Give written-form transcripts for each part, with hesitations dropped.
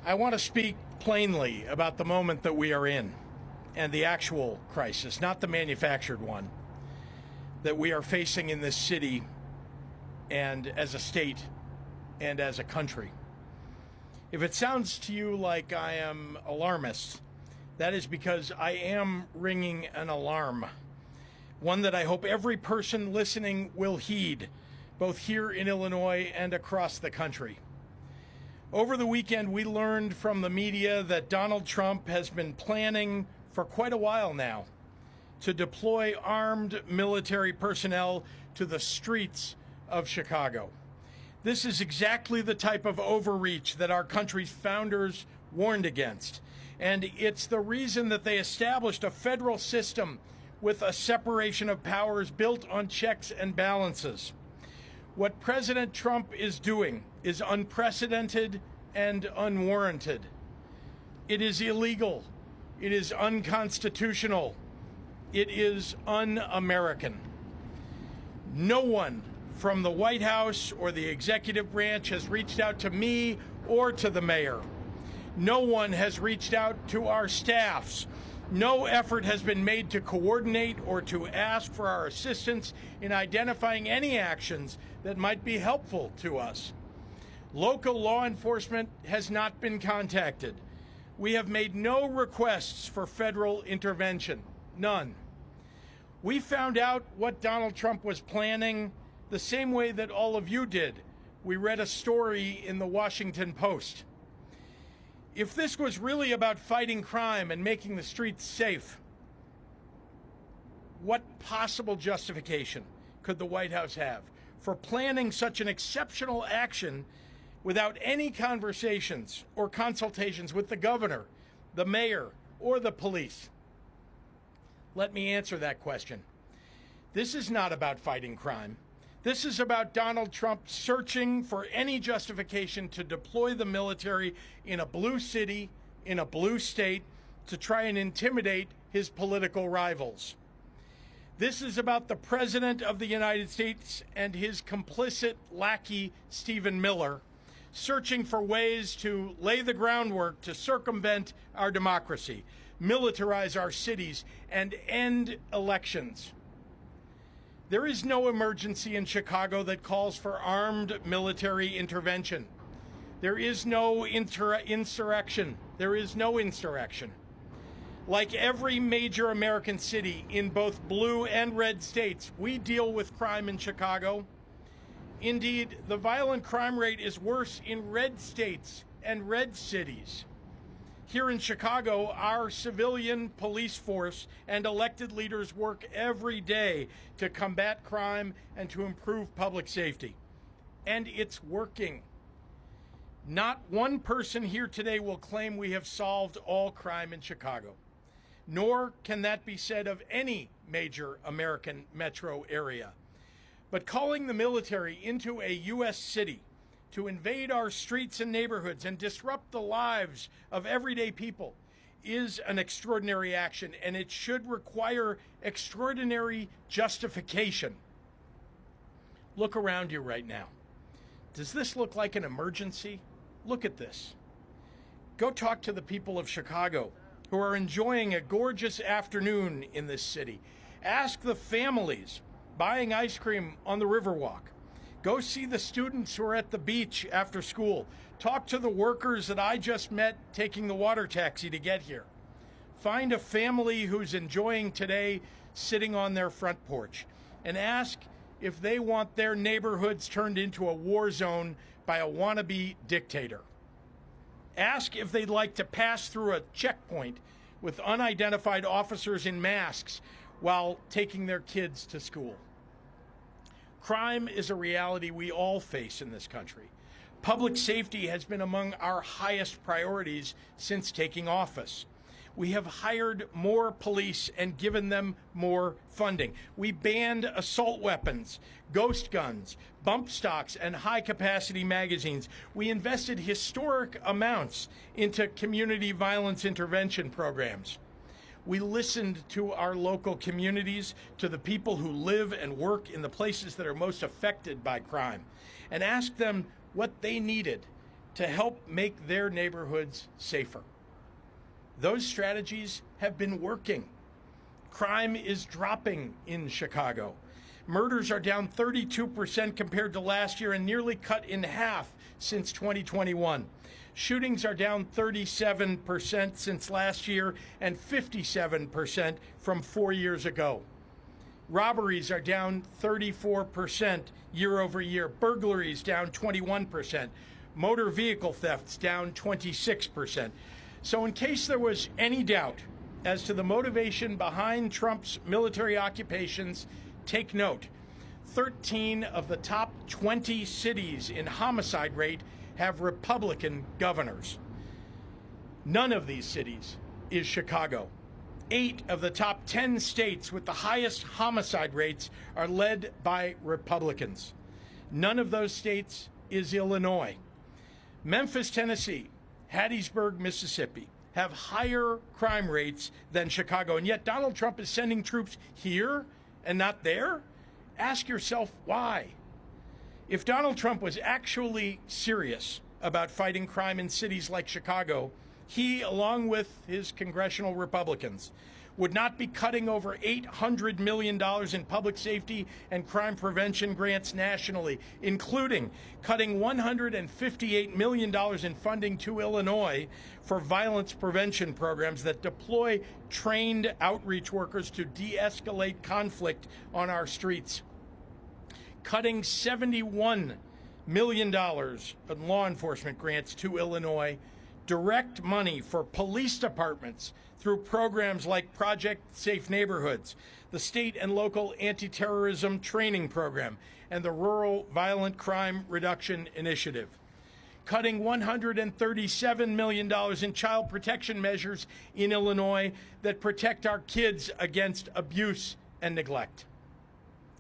I want to speak plainly about the moment that we are in and the actual crisis, not the manufactured one, that we are facing in this city and as a state and as a country. If it sounds to you like I am alarmist, that is because I am ringing an alarm, one that I hope every person listening will heed, both here in Illinois and across the country. Over the weekend, we learned from the media that Donald Trump has been planning for quite a while now to deploy armed military personnel to the streets of Chicago. This is exactly the type of overreach that our country's founders warned against. And it's the reason that they established a federal system with a separation of powers built on checks and balances. What President Trump is doing is unprecedented and unwarranted. It is illegal. It is unconstitutional. It is un-American. No one from the White House or the executive branch has reached out to me or to the mayor. No one has reached out to our staffs. No effort has been made to coordinate or to ask for our assistance in identifying any actions that might be helpful to us. Local law enforcement has not been contacted. We have made no requests for federal intervention. None. We found out what Donald Trump was planning the same way that all of you did. We read a story in the Washington Post. If this was really about fighting crime and making the streets safe, what possible justification could the White House have for planning such an exceptional action without any conversations or consultations with the governor, the mayor, or the police? Let me answer that question. This is not about fighting crime. This is about Donald Trump searching for any justification to deploy the military in a blue city, in a blue state, to try and intimidate his political rivals. This is about the President of the United States and his complicit lackey, Stephen Miller, searching for ways to lay the groundwork to circumvent our democracy, militarize our cities, and end elections. There is no emergency in Chicago that calls for armed military intervention. There is no insurrection. There is no insurrection. Like every major American city in both blue and red states, we deal with crime in Chicago. Indeed, the violent crime rate is worse in red states and red cities. Here in Chicago, our civilian police force and elected leaders work every day to combat crime and to improve public safety. And it's working. Not one person here today will claim we have solved all crime in Chicago, nor can that be said of any major American metro area. But calling the military into a U.S. city to invade our streets and neighborhoods and disrupt the lives of everyday people is an extraordinary action, and it should require extraordinary justification. Look around you right now. Does this look like an emergency? Look at this. Go talk to the people of Chicago who are enjoying a gorgeous afternoon in this city. Ask the families buying ice cream on the Riverwalk. Go see the students who are at the beach after school. Talk to the workers that I just met taking the water taxi to get here. Find a family who's enjoying today sitting on their front porch and ask if they want their neighborhoods turned into a war zone by a wannabe dictator. Ask if they'd like to pass through a checkpoint with unidentified officers in masks while taking their kids to school. Crime is a reality we all face in this country. Public safety has been among our highest priorities since taking office. We have hired more police and given them more funding. We banned assault weapons, ghost guns, bump stocks, and high-capacity magazines. We invested historic amounts into community violence intervention programs. We listened to our local communities, to the people who live and work in the places that are most affected by crime, and asked them what they needed to help make their neighborhoods safer. Those strategies have been working. Crime is dropping in Chicago. Murders are down 32% compared to last year and nearly cut in half since 2021. Shootings are down 37% since last year and 57% from 4 years ago. Robberies are down 34% year over year. Burglaries down 21%. Motor vehicle thefts down 26%. So in case there was any doubt as to the motivation behind Trump's military occupations, take note. 13 of the top 20 cities in homicide rate have Republican governors. None of these cities is Chicago. 8 of the top 10 states with the highest homicide rates are led by Republicans. None of those states is Illinois. Memphis, Tennessee, Hattiesburg, Mississippi have higher crime rates than Chicago, and yet Donald Trump is sending troops here and not there? Ask yourself why. If Donald Trump was actually serious about fighting crime in cities like Chicago, he, along with his congressional Republicans, would not be cutting over $800 million in public safety and crime prevention grants nationally, including cutting $158 million in funding to Illinois for violence prevention programs that deploy trained outreach workers to de-escalate conflict on our streets. Cutting $71 million in law enforcement grants to Illinois, direct money for police departments through programs like Project Safe Neighborhoods, the state and local anti-terrorism training program, and the Rural Violent Crime Reduction Initiative. Cutting $137 million in child protection measures in Illinois that protect our kids against abuse and neglect.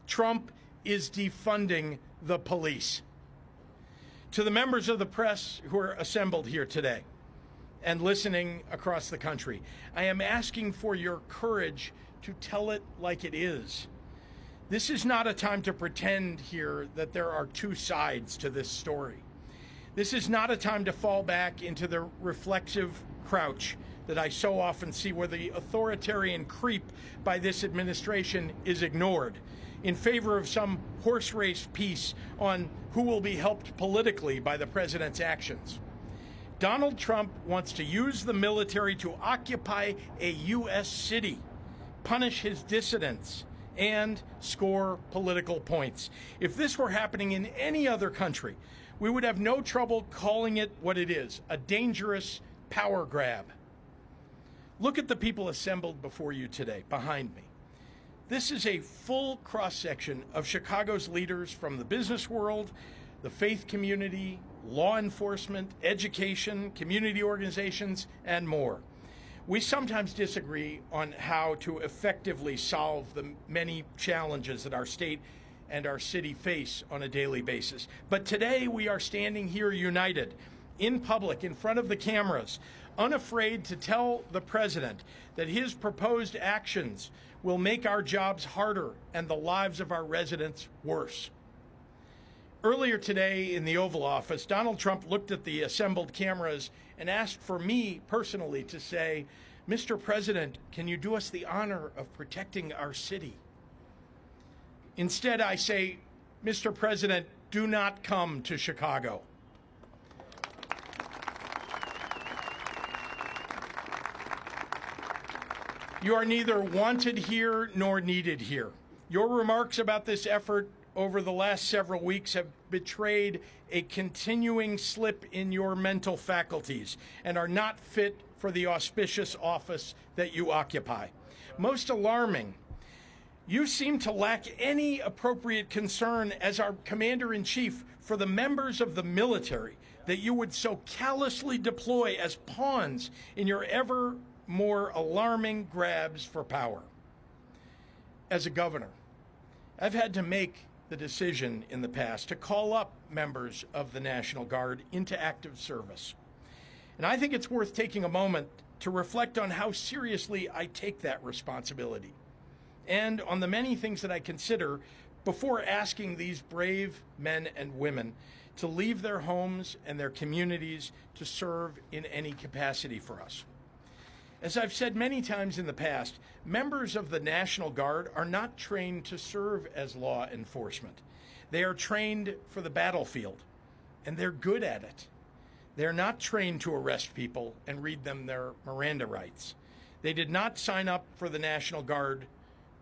Trump is defunding the police. To the members of the press who are assembled here today and listening across the country, I am asking for your courage to tell it like it is. This is not a time to pretend here that there are two sides to this story. This is not a time to fall back into the reflexive crouch that I so often see, where the authoritarian creep by this administration is ignored in favor of some horse race piece on who will be helped politically by the president's actions. Donald Trump wants to use the military to occupy a U.S. city, punish his dissidents, and score political points. If this were happening in any other country, we would have no trouble calling it what it is, a dangerous power grab. Look at the people assembled before you today, behind me. This is a full cross-section of Chicago's leaders from the business world, the faith community, law enforcement, education, community organizations, and more. We sometimes disagree on how to effectively solve the many challenges that our state and our city face on a daily basis. But today we are standing here united, in public, in front of the cameras, unafraid to tell the president that his proposed actions will make our jobs harder and the lives of our residents worse. Earlier today in the Oval Office, Donald Trump looked at the assembled cameras and asked for me personally to say, "Mr. President, can you do us the honor of protecting our city?" Instead, I say, "Mr. President, do not come to Chicago." You are neither wanted here nor needed here. Your remarks about this effort over the last several weeks have betrayed a continuing slip in your mental faculties and are not fit for the auspicious office that you occupy. Most alarming, you seem to lack any appropriate concern as our commander-in-chief for the members of the military that you would so callously deploy as pawns in your ever more alarming grabs for power. As a governor, I've had to make the decision in the past to call up members of the National Guard into active service. And I think it's worth taking a moment to reflect on how seriously I take that responsibility and on the many things that I consider before asking these brave men and women to leave their homes and their communities to serve in any capacity for us. As I've said many times in the past, members of the National Guard are not trained to serve as law enforcement. They are trained for the battlefield, and they're good at it. They're not trained to arrest people and read them their Miranda rights. They did not sign up for the National Guard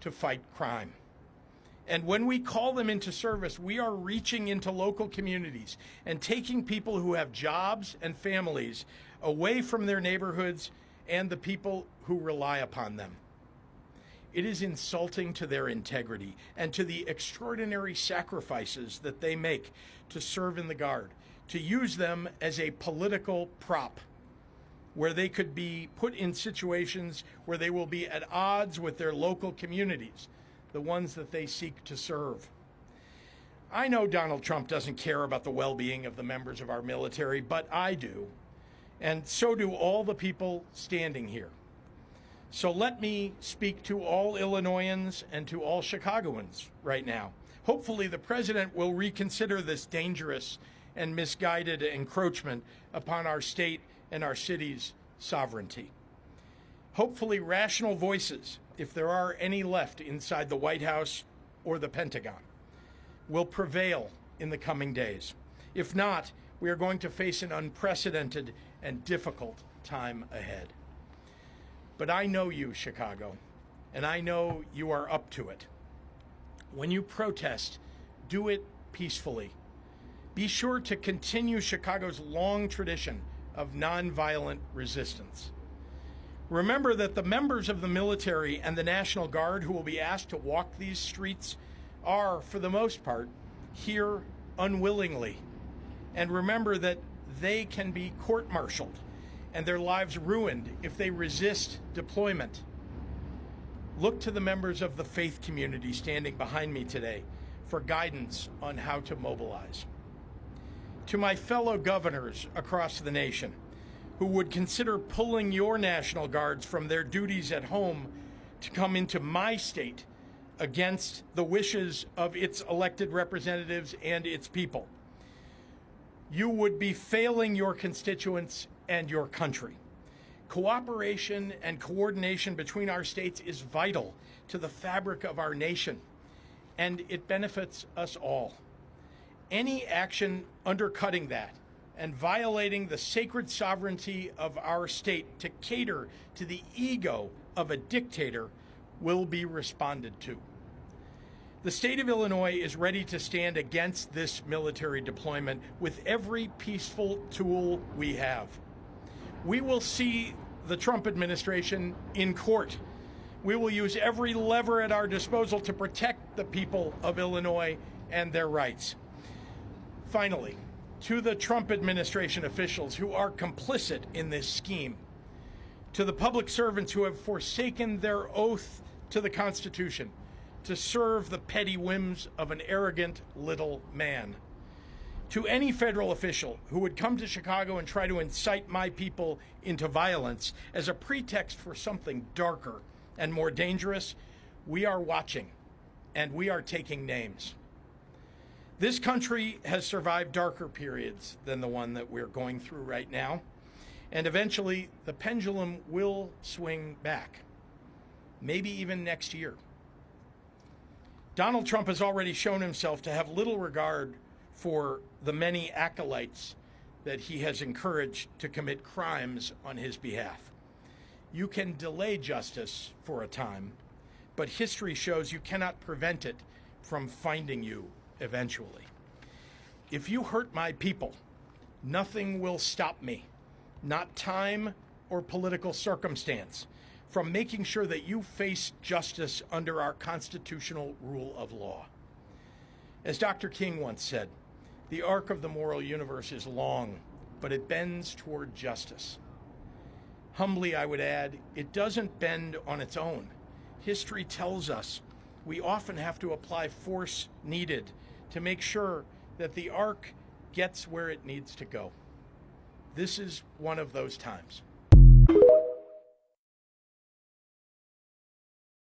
to fight crime. And when we call them into service, we are reaching into local communities and taking people who have jobs and families away from their neighborhoods and the people who rely upon them. It is insulting to their integrity and to the extraordinary sacrifices that they make to serve in the Guard, to use them as a political prop where they could be put in situations where they will be at odds with their local communities, the ones that they seek to serve. I know Donald Trump doesn't care about the well-being of the members of our military, but I do, and so do all the people standing here. So let me speak to all Illinoisans and to all Chicagoans right now. Hopefully the president will reconsider this dangerous and misguided encroachment upon our state and our city's sovereignty. Hopefully rational voices, if there are any left inside the White House or the Pentagon, will prevail in the coming days. If not, we are going to face an unprecedented and difficult time ahead. But I know you, Chicago, and I know you are up to it. When you protest, do it peacefully. Be sure to continue Chicago's long tradition of nonviolent resistance. Remember that the members of the military and the National Guard who will be asked to walk these streets are, for the most part, here unwillingly. And remember that they can be court-martialed and their lives ruined if they resist deployment. Look to the members of the faith community standing behind me today for guidance on how to mobilize. To my fellow governors across the nation who would consider pulling your National Guards from their duties at home to come into my state against the wishes of its elected representatives and its people, you would be failing your constituents and your country. Cooperation and coordination between our states is vital to the fabric of our nation, and it benefits us all. Any action undercutting that and violating the sacred sovereignty of our state to cater to the ego of a dictator will be responded to. The state of Illinois is ready to stand against this military deployment with every peaceful tool we have. We will see the Trump administration in court. We will use every lever at our disposal to protect the people of Illinois and their rights. Finally, to the Trump administration officials who are complicit in this scheme, to the public servants who have forsaken their oath to the Constitution to serve the petty whims of an arrogant little man, to any federal official who would come to Chicago and try to incite my people into violence as a pretext for something darker and more dangerous, we are watching and we are taking names. This country has survived darker periods than the one that we're going through right now, and eventually the pendulum will swing back, maybe even next year. Donald Trump has already shown himself to have little regard for the many acolytes that he has encouraged to commit crimes on his behalf. You can delay justice for a time, but history shows you cannot prevent it from finding you eventually. If you hurt my people, nothing will stop me, not time or political circumstance, from making sure that you face justice under our constitutional rule of law. As Dr. King once said, the arc of the moral universe is long, but it bends toward justice. Humbly, I would add, it doesn't bend on its own. History tells us we often have to apply force needed to make sure that the arc gets where it needs to go. This is one of those times.